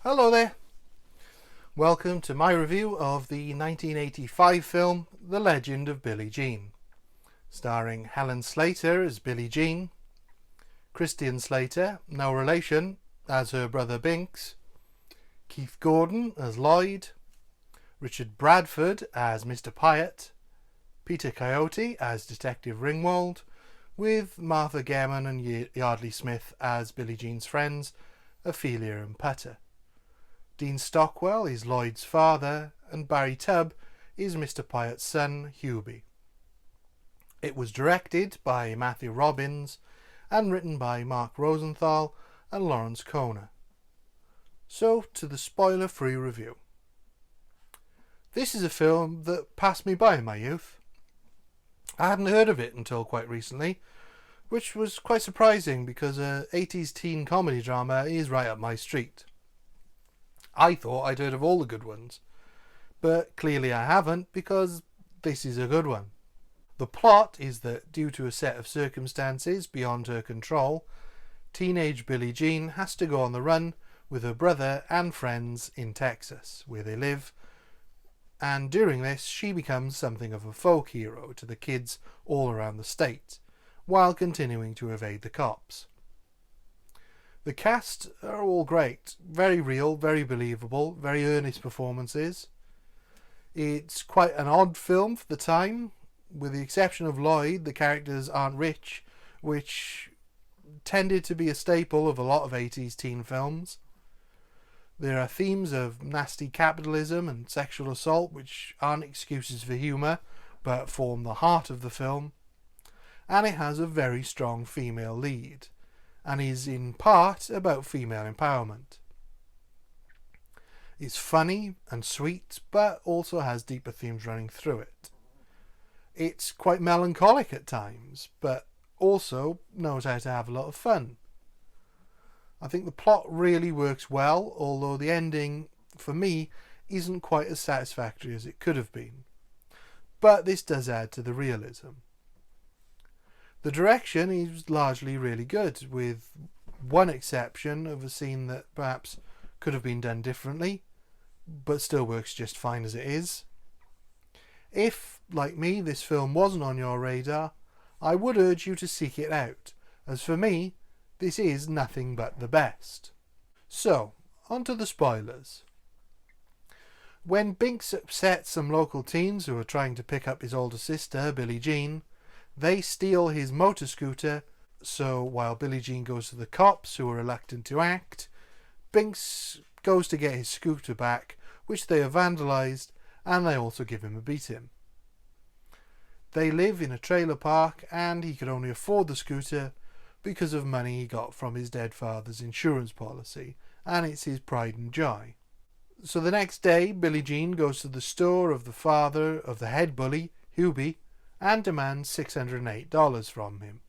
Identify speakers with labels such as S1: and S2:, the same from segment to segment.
S1: Hello there. Welcome to my review of the 1985 film The Legend of Billie Jean, starring Helen Slater as Billie Jean, Christian Slater, no relation, as her brother Binks, Keith Gordon as Lloyd, Richard Bradford as Mr. Pyatt, Peter Coyote as Detective Ringwald, with Martha Gellman and Yardley Smith as Billie Jean's friends, Ophelia and Putter. Dean Stockwell is Lloyd's father, and Barry Tubb is Mr. Pyatt's son, Hubie. It was directed by Matthew Robbins and written by Mark Rosenthal and Lawrence Kona. So, to the spoiler-free review. This is a film that passed me by in my youth. I hadn't heard of it until quite recently, which was quite surprising because an 80s teen comedy drama is right up my street. I thought I'd heard of all the good ones, but clearly I haven't because this is a good one. The plot is that due to a set of circumstances beyond her control, teenage Billie Jean has to go on the run with her brother and friends in Texas, where they live, and during this she becomes something of a folk hero to the kids all around the state, while continuing to evade the cops. The cast are all great, very real, very believable, very earnest performances. It's quite an odd film for the time. With the exception of Lloyd, the characters aren't rich, which tended to be a staple of a lot of 80s teen films. There are themes of nasty capitalism and sexual assault, which aren't excuses for humour, but form the heart of the film. And it has a very strong female lead, and is in part about female empowerment. It's funny and sweet, but also has deeper themes running through it. It's quite melancholic at times, but also knows how to have a lot of fun. I think the plot really works well, although the ending, for me, isn't quite as satisfactory as it could have been. But this does add to the realism. The direction is largely really good, with one exception of a scene that perhaps could have been done differently, but still works just fine as it is. If, like me, this film wasn't on your radar, I would urge you to seek it out, as for me, this is nothing but the best. So, on to the spoilers. When Binks upsets some local teens who are trying to pick up his older sister, Billie Jean, they steal his motor scooter, so while Billie Jean goes to the cops, who are reluctant to act, Binks goes to get his scooter back, which they have vandalised, and they also give him a beating. They live in a trailer park, and he could only afford the scooter because of money he got from his dead father's insurance policy, and it's his pride and joy. So the next day, Billie Jean goes to the store of the father of the head bully, Hubie, and demands $608 from him.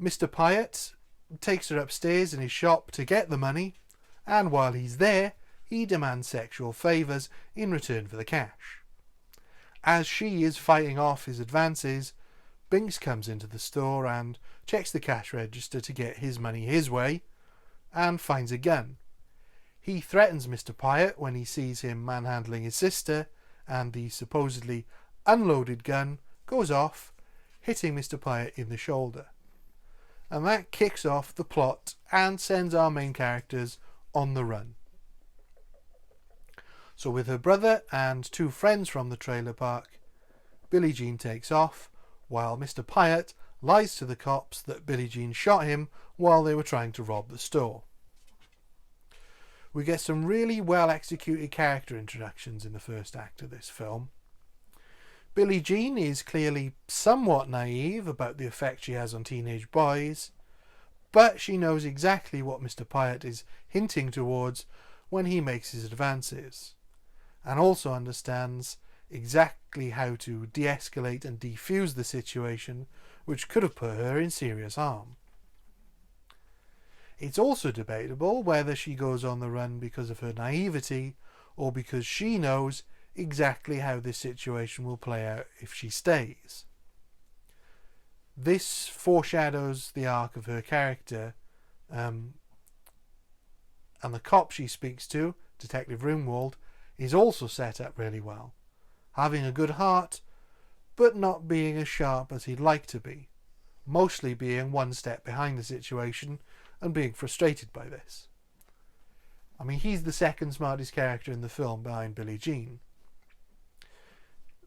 S1: Mr. Pyatt takes her upstairs in his shop to get the money, and while he's there, he demands sexual favours in return for the cash. As she is fighting off his advances, Binks comes into the store and checks the cash register to get his money his way, and finds a gun. He threatens Mr. Pyatt when he sees him manhandling his sister, and the supposedly unloaded gun goes off, hitting Mr. Pyatt in the shoulder. And that kicks off the plot and sends our main characters on the run. So with her brother and two friends from the trailer park, Billie Jean takes off, while Mr. Pyatt lies to the cops that Billie Jean shot him while they were trying to rob the store. We get some really well executed character introductions in the first act of this film. Billie Jean is clearly somewhat naive about the effect she has on teenage boys, but she knows exactly what Mr. Pyatt is hinting towards when he makes his advances, and also understands exactly how to de-escalate and defuse the situation, which could have put her in serious harm. It's also debatable whether she goes on the run because of her naivety or because she knows exactly how this situation will play out if she stays. This foreshadows the arc of her character And the cop she speaks to, Detective Ringwald, is also set up really well, having a good heart, but not being as sharp as he'd like to be, mostly being one step behind the situation and being frustrated by this. I mean, he's the second smartest character in the film behind Billie Jean.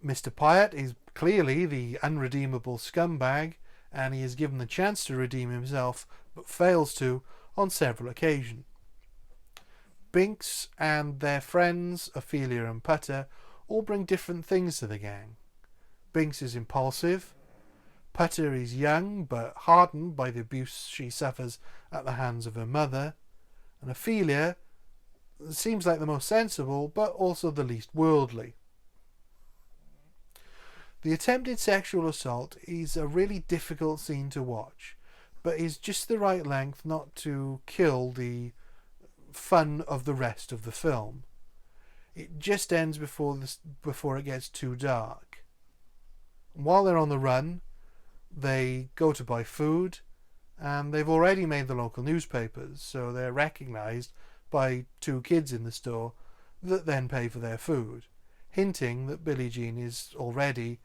S1: Mr. Pyatt is clearly the unredeemable scumbag, and he is given the chance to redeem himself, but fails to on several occasions. Binks and their friends, Ophelia and Putter, all bring different things to the gang. Binks is impulsive, Putter is young but hardened by the abuse she suffers at the hands of her mother, and Ophelia seems like the most sensible but also the least worldly. The attempted sexual assault is a really difficult scene to watch, but is just the right length not to kill the fun of the rest of the film. It just ends before it gets too dark. While they're on the run, they go to buy food, and they've already made the local newspapers, so they're recognised by two kids in the store that then pay for their food, hinting that Billie Jean is already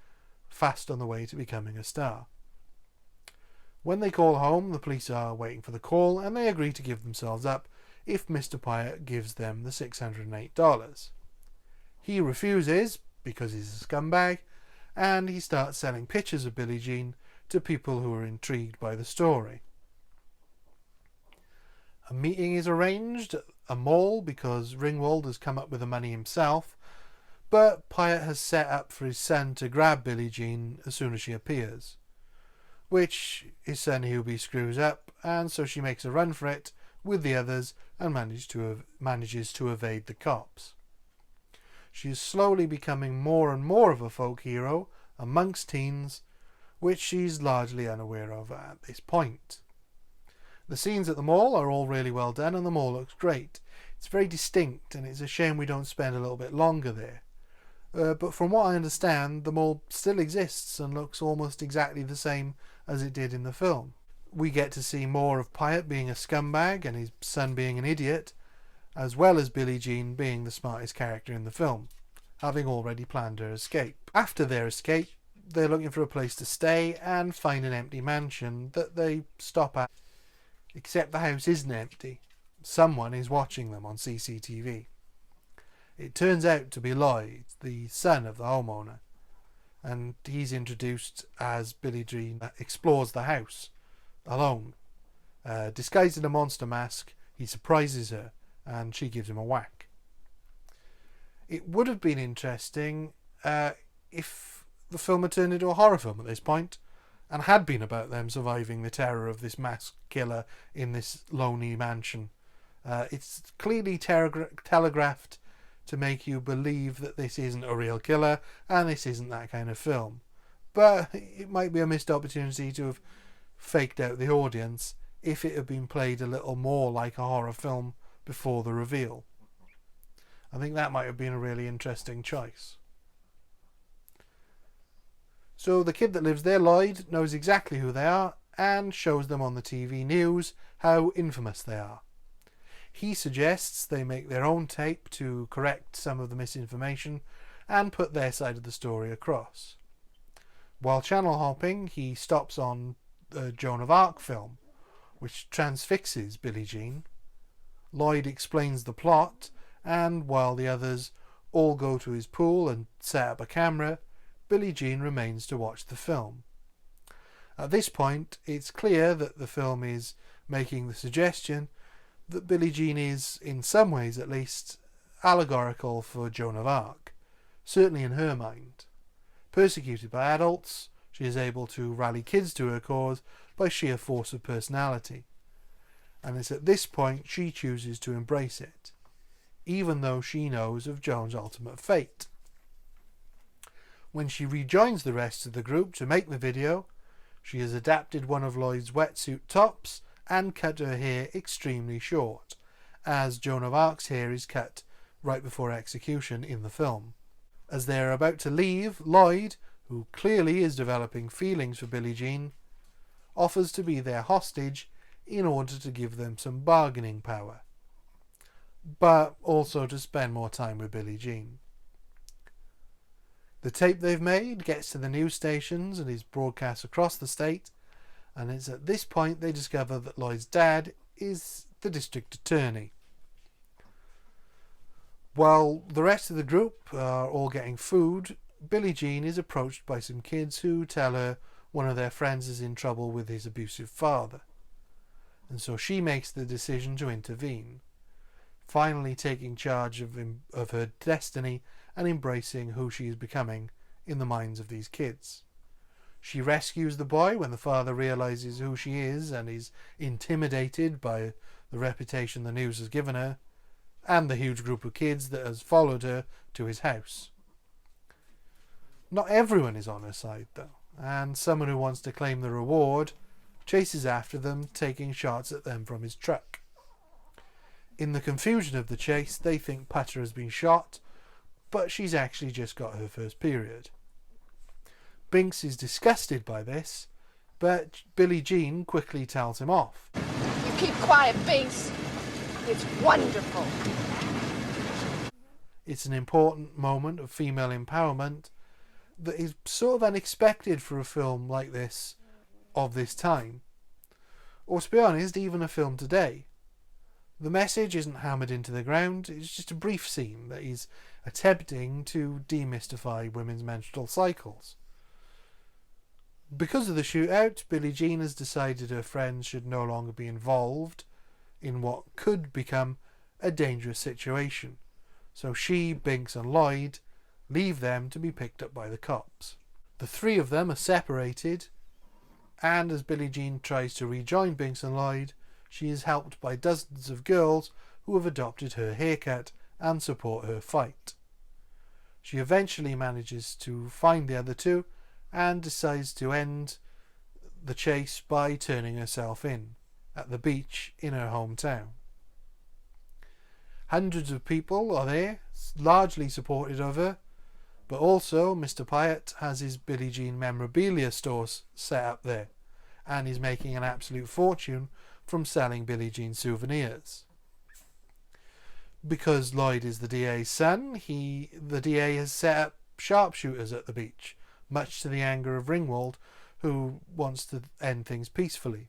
S1: fast on the way to becoming a star. When they call home, the police are waiting for the call, and they agree to give themselves up if Mr. Pyatt gives them the $608. He refuses because he's a scumbag, and he starts selling pictures of Billie Jean to people who are intrigued by the story. A meeting is arranged at a mall because Ringwald has come up with the money himself, but Pyatt has set up for his son to grab Billie Jean as soon as she appears, which his son Hubie screws up, and so she makes a run for it with the others and manages to evade the cops. She is slowly becoming more and more of a folk hero amongst teens, which she's largely unaware of at this point. The scenes at the mall are all really well done, and the mall looks great. It's very distinct, and it's a shame we don't spend a little bit longer there. But from what I understand, the mall still exists and looks almost exactly the same as it did in the film. We get to see more of Pyatt being a scumbag and his son being an idiot, as well as Billie Jean being the smartest character in the film, having already planned her escape. After their escape, they're looking for a place to stay and find an empty mansion that they stop at. Except the house isn't empty. Someone is watching them on CCTV. It turns out to be Lloyd, the son of the homeowner, and he's introduced as Billie Jean explores the house alone. Disguised in a monster mask, he surprises her and she gives him a whack. It would have been interesting if the film had turned into a horror film at this point and had been about them surviving the terror of this masked killer in this lonely mansion. It's clearly telegraphed to make you believe that this isn't a real killer and this isn't that kind of film. But it might be a missed opportunity to have faked out the audience if it had been played a little more like a horror film before the reveal. I think that might have been a really interesting choice. So the kid that lives there, Lloyd, knows exactly who they are and shows them on the TV news how infamous they are. He suggests they make their own tape to correct some of the misinformation and put their side of the story across. While channel hopping, he stops on a Joan of Arc film, which transfixes Billie Jean. Lloyd explains the plot, and while the others all go to his pool and set up a camera, Billie Jean remains to watch the film. At this point, it's clear that the film is making the suggestion that Billie Jean is, in some ways at least, allegorical for Joan of Arc, certainly in her mind. Persecuted by adults, she is able to rally kids to her cause by sheer force of personality. And it's at this point she chooses to embrace it, even though she knows of Joan's ultimate fate. When she rejoins the rest of the group to make the video, she has adapted one of Lloyd's wetsuit tops and cut her hair extremely short, as Joan of Arc's hair is cut right before execution in the film. As they are about to leave, Lloyd, who clearly is developing feelings for Billie Jean, offers to be their hostage in order to give them some bargaining power. but also to spend more time with Billie Jean. The tape they've made gets to the news stations and is broadcast across the state, and it's at this point they discover that Lloyd's dad is the district attorney. While the rest of the group are all getting food, Billie Jean is approached by some kids who tell her one of their friends is in trouble with his abusive father, and so she makes the decision to intervene, finally taking charge of her destiny and embracing who she is becoming in the minds of these kids. She rescues the boy when the father realizes who she is and is intimidated by the reputation the news has given her, and the huge group of kids that has followed her to his house. Not everyone is on her side though, and someone who wants to claim the reward chases after them, taking shots at them from his truck. In the confusion of the chase, they think Putter has been shot, but she's actually just got her first period. Binks is disgusted by this, but Billie Jean quickly tells him off.
S2: You keep quiet, Binks. It's wonderful.
S1: It's an important moment of female empowerment that is sort of unexpected for a film like this, of this time. Or to be honest, even a film today. The message isn't hammered into the ground, it's just a brief scene that is attempting to demystify women's menstrual cycles. Because of the shootout, Billie Jean has decided her friends should no longer be involved in what could become a dangerous situation. So she, Binks and Lloyd leave them to be picked up by the cops. The three of them are separated, and as Billie Jean tries to rejoin Binks and Lloyd, she is helped by dozens of girls who have adopted her haircut and support her fight. She eventually manages to find the other two and decides to end the chase by turning herself in at the beach in her hometown. Hundreds of people are there, largely supportive of her, but also Mr. Pyatt has his Billie Jean memorabilia stores set up there, and is making an absolute fortune from selling Billie Jean souvenirs. Because Lloyd is the DA's son, the DA has set up sharpshooters at the beach, much to the anger of Ringwald, who wants to end things peacefully.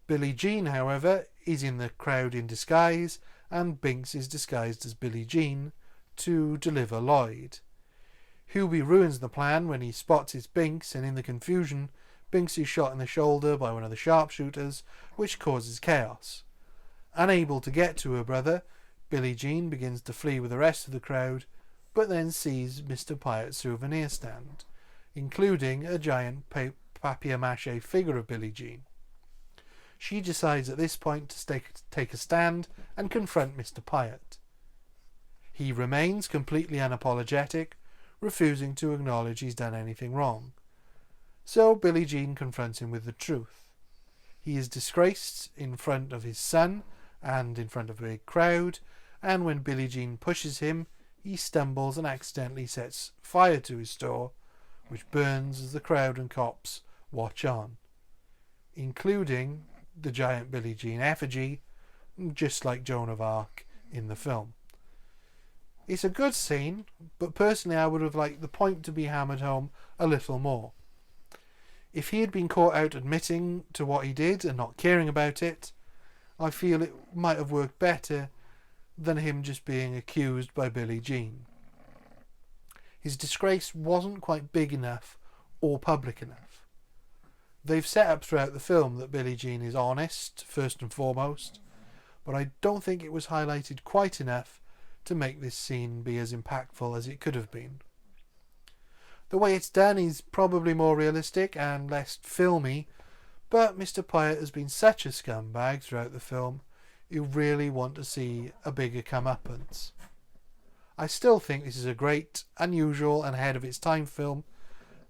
S1: Billie Jean, however, is in the crowd in disguise, and Binks is disguised as Billie Jean to deliver Lloyd. Hubie ruins the plan when he spots it's Binks, and in the confusion, Binks is shot in the shoulder by one of the sharpshooters, which causes chaos. Unable to get to her brother, Billie Jean begins to flee with the rest of the crowd, but then sees Mr. Pyatt's souvenir stand, including a giant papier-mâché figure of Billie Jean. She decides at this point to take a stand and confront Mr. Pyatt. He remains completely unapologetic, refusing to acknowledge he's done anything wrong. So Billie Jean confronts him with the truth. He is disgraced in front of his son and in front of a big crowd, and when Billie Jean pushes him, he stumbles and accidentally sets fire to his store, which burns as the crowd and cops watch on, including the giant Billie Jean effigy, just like Joan of Arc in the film. It's a good scene, but personally I would have liked the point to be hammered home a little more. If he had been caught out admitting to what he did and not caring about it, I feel it might have worked better than him just being accused by Billie Jean. His disgrace wasn't quite big enough or public enough. They've set up throughout the film that Billie Jean is honest, first and foremost, but I don't think it was highlighted quite enough to make this scene be as impactful as it could have been. The way it's done is probably more realistic and less filmy, but Mr. Pyatt has been such a scumbag throughout the film, you really want to see a bigger comeuppance. I still think this is a great, unusual and ahead of its time film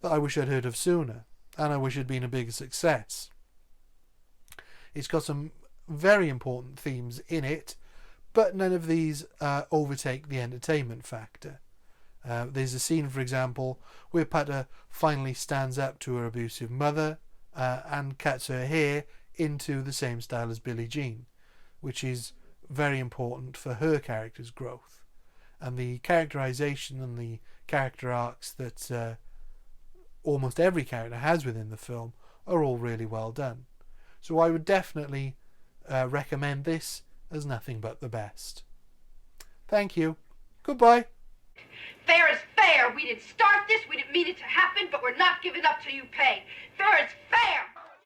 S1: that I wish I'd heard of sooner, and I wish it had been a bigger success. It's got some very important themes in it, but none of these overtake the entertainment factor. There's a scene, for example, where Putter finally stands up to her abusive mother and cuts her hair into the same style as Billie Jean, which is very important for her character's growth. And the characterization and the character arcs that almost every character has within the film are all really well done. So I would definitely recommend this as nothing but the best. Thank you. Goodbye.
S2: Fair is fair. We didn't start this. We didn't mean it to happen, but we're not giving up till you pay. Fair is fair.